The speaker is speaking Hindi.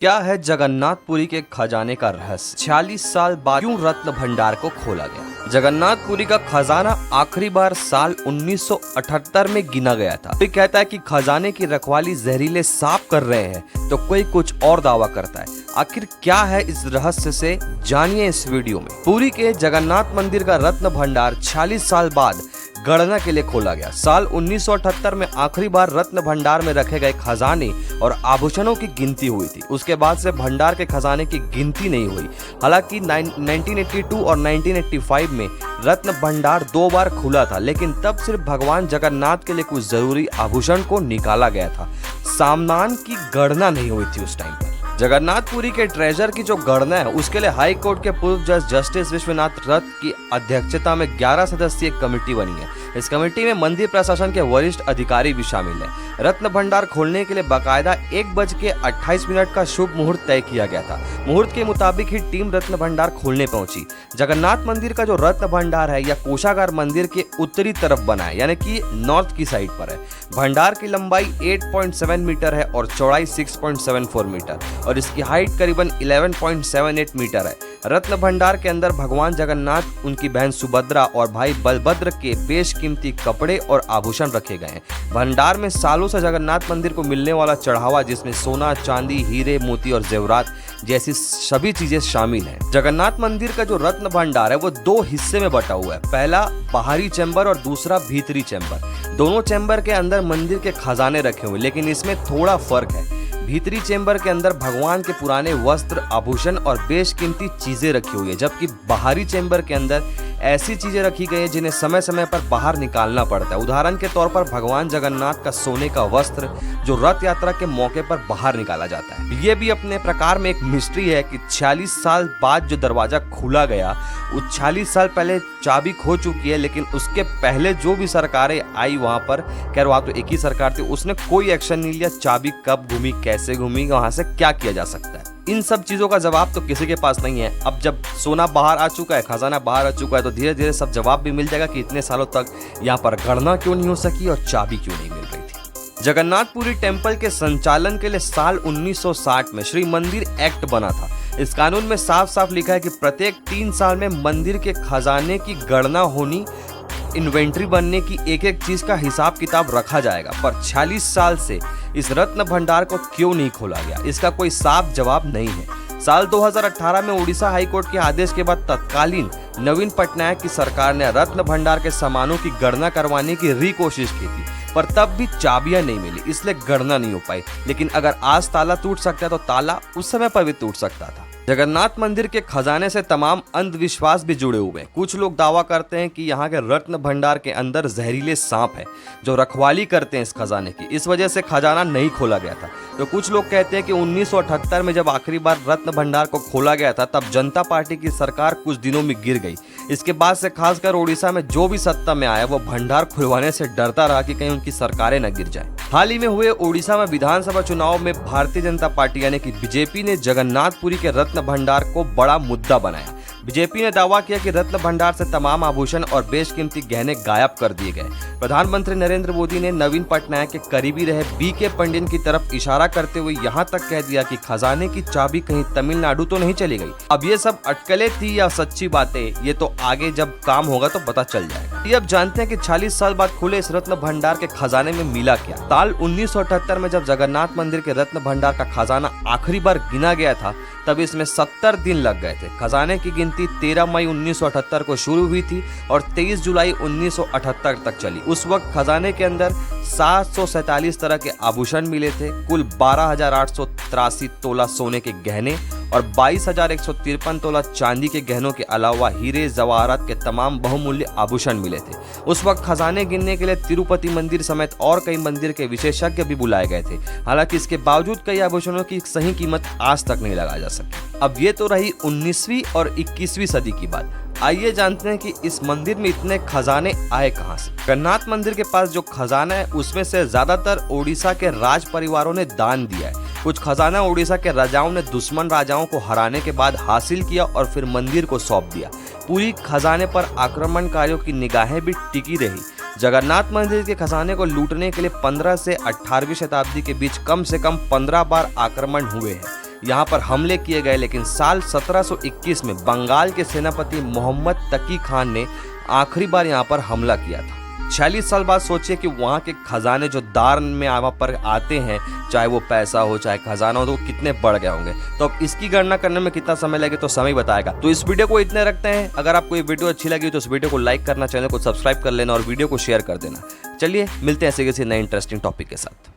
क्या है जगन्नाथपुरी के खजाने का रहस्य? 46 साल बाद क्यों रत्न भंडार को खोला गया? जगन्नाथपुरी का खजाना आखिरी बार साल 1978 में गिना गया था। कोई कहता है कि खजाने की रखवाली जहरीले सांप कर रहे हैं, तो कोई कुछ और दावा करता है। आखिर क्या है इस रहस्य से, जानिए इस वीडियो में। पुरी के जगन्नाथ मंदिर का रत्न भंडार 46 साल बाद गणना के लिए खोला गया। साल 1978 में आखिरी बार रत्न भंडार में रखे गए खजाने और आभूषणों की गिनती हुई थी। उसके बाद से भंडार के खजाने की गिनती नहीं हुई। हालांकि 1982 और 1985 में रत्न भंडार 2 बार खुला था, लेकिन तब सिर्फ भगवान जगन्नाथ के लिए कुछ जरूरी आभूषण को निकाला गया था। सामान की गणना नहीं हुई थी उस टाइम पर। जगन्नाथपुरी के ट्रेजर की जो गणना है, उसके लिए हाई कोर्ट के पूर्व जज जस्टिस विश्वनाथ रथ की अध्यक्षता में 11 सदस्यीय कमेटी बनी है। इस कमेटी में मंदिर प्रशासन के वरिष्ठ अधिकारी भी शामिल हैं। रत्न भंडार खोलने के लिए बाकायदा 1:28 का शुभ मुहूर्त तय किया गया था। मुहूर्त के मुताबिक ही टीम रत्न भंडार खोलने पहुंची। जगन्नाथ मंदिर का जो रत्न भंडार है, यह कोषागार मंदिर के उत्तरी तरफ बना है, यानी कि नॉर्थ की साइड पर है। भंडार की लंबाई 8.7 मीटर है और चौड़ाई 6.74 मीटर और इसकी हाइट करीबन 11.78 मीटर है। रत्न भंडार के अंदर भगवान जगन्नाथ, उनकी बहन सुभद्रा और भाई बलभद्र के बेशकीमती कपड़े और आभूषण रखे गए हैं। भंडार में सालों से जगन्नाथ मंदिर को मिलने वाला चढ़ावा, जिसमें सोना, चांदी, हीरे, मोती और जेवरात जैसी सभी चीजें शामिल हैं। जगन्नाथ मंदिर का जो रत्न भंडार है, वो 2 हिस्से में बटा हुआ है। पहला बाहरी चैम्बर और दूसरा भीतरी चैम्बर। दोनों चैम्बर के अंदर मंदिर के खजाने रखे हुए, लेकिन इसमें थोड़ा फर्क है। भीतरी चैम्बर के अंदर भगवान के पुराने वस्त्र, आभूषण और बेशकीमती चीजें रखी हुई है, जबकि बाहरी चैम्बर के अंदर ऐसी चीजें रखी गई है जिन्हें समय समय पर बाहर निकालना पड़ता है। उदाहरण के तौर पर भगवान जगन्नाथ का सोने का वस्त्र, जो रथ यात्रा के मौके पर बाहर निकाला जाता है। ये भी अपने प्रकार में एक मिस्ट्री है कि 46 साल बाद जो दरवाजा खुला गया, वो 46 साल पहले चाबी खो चुकी है, लेकिन उसके पहले जो भी सरकारें आई वहां पर, खैर वहां तो एक ही सरकार थी, उसने कोई एक्शन नहीं लिया। चाबी कब घूमी, कैसे घूमी, वहां से क्या किया जा सकता है, इन सब चीजों का जवाब तो किसी के पास नहीं है। अब जब सोना बाहर आ चुका है, खजाना बाहर आ चुका है, तो धीरे धीरे सब जवाब भी मिल जाएगा कि इतने सालों तक यहाँ पर गणना क्यों नहीं हो सकी और चाबी क्यों नहीं मिल रही थी। जगन्नाथपुरी टेम्पल के संचालन के लिए साल 1960 में श्री मंदिर एक्ट बना था। इस कानून में साफ साफ लिखा है कि प्रत्येक 3 साल में मंदिर के खजाने की गणना होनी, इन्वेंट्री बनने की, एक एक चीज का हिसाब किताब रखा जाएगा। पर 46 साल से इस रत्न भंडार को क्यों नहीं खोला गया, इसका कोई साफ जवाब नहीं है। साल 2018 में उड़ीसा हाईकोर्ट के आदेश के बाद तत्कालीन नवीन पटनायक की सरकार ने रत्न भंडार के सामानों की गणना करवाने की कोशिश की थी, पर तब भी चाबियां नहीं मिली, इसलिए गणना नहीं हो पाई। लेकिन अगर आज ताला टूट सकता है, तो ताला उस समय पर भी टूट सकता था। जगन्नाथ मंदिर के खजाने से तमाम अंधविश्वास भी जुड़े हुए हैं। कुछ लोग दावा करते हैं कि यहाँ के रत्न भंडार के अंदर जहरीले सांप हैं, जो रखवाली करते हैं इस खजाने की। इस वजह से खजाना नहीं खोला गया था। तो कुछ लोग कहते हैं कि 1978 में जब आखिरी बार रत्न भंडार को खोला गया था, तब जनता पार्टी की सरकार कुछ दिनों में गिर गई। इसके बाद से खासकर उड़ीसा में जो भी सत्ता में आया, वो भंडार खुलवाने से डरता रहा कि कहीं उनकी सरकारें न गिर जाएं। हाल ही में हुए उड़ीसा में विधानसभा चुनाव में भारतीय जनता पार्टी यानी कि बीजेपी ने जगन्नाथपुरी के रत्न भंडार को बड़ा मुद्दा बनाया। बीजेपी ने दावा किया कि रत्न भंडार से तमाम आभूषण और बेशकीमती गहने गायब कर दिए गए। प्रधानमंत्री नरेंद्र मोदी ने नवीन पटनायक के करीबी रहे बीके पंडित की तरफ इशारा करते हुए यहाँ तक कह दिया कि खजाने की चाबी कहीं तमिलनाडु तो नहीं चली गई। अब ये सब अटकलें थी या सच्ची बातें, ये तो आगे जब काम होगा तो पता चल जाएगा। ये अब जानते हैं कि 40 साल बाद खुले इस रत्न भंडार के खजाने में मिला क्या। साल 1978 में जब जगन्नाथ मंदिर के रत्न भंडार का खजाना आखिरी बार गिना गया था, तब इसमें 70 दिन लग गए थे। खजाने की गिनती 13 मई 1978 को शुरू हुई थी और 23 जुलाई 1978 तक चली। उस वक्त खजाने के अंदर 747 तरह के आभूषण मिले थे। कुल 12,883 तोला सोने के गहने और 22,153 तोला चांदी के गहनों के अलावा हीरे, जवाहरात के तमाम बहुमूल्य आभूषण मिले थे। उस वक्त खजाने गिनने के लिए तिरुपति मंदिर समेत और कई मंदिर के विशेषज्ञ भी बुलाए गए थे। हालांकि इसके बावजूद कई आभूषणों की सही कीमत आज तक नहीं लगाया जा सकी। अब ये तो रही 19वीं और 21वीं सदी की बात। आइए जानते हैं कि इस मंदिर में इतने खजाने आए कहां से। जगन्नाथ मंदिर के पास जो खजाना है, उसमें से ज्यादातर ओडिशा के राज परिवारों ने दान दिया है। कुछ खजाना उड़ीसा के राजाओं ने दुश्मन राजाओं को हराने के बाद हासिल किया और फिर मंदिर को सौंप दिया। पूरी खजाने पर आक्रमणकारियों की निगाहें भी टिकी रही। जगन्नाथ मंदिर के खजाने को लूटने के लिए 15 से 18वीं शताब्दी के बीच कम से कम 15 बार आक्रमण हुए हैं। यहाँ पर हमले किए गए, लेकिन साल 1721 में बंगाल के सेनापति मोहम्मद तकी खान ने आखिरी बार यहाँ पर हमला किया था। 46 साल बाद सोचिए कि वहाँ के खजाने जो दार में वहाँ पर आते हैं, चाहे वो पैसा हो चाहे खजाना हो, तो वो कितने बढ़ गए होंगे। तो अब इसकी गणना करने में कितना समय लगे तो समय बताएगा। तो इस वीडियो को इतने रखते हैं। अगर आपको ये वीडियो अच्छी लगी तो इस वीडियो को लाइक करना, चैनल को सब्सक्राइब कर लेना और वीडियो को शेयर कर देना। चलिए मिलते हैं ऐसे किसी नए इंटरेस्टिंग टॉपिक के साथ।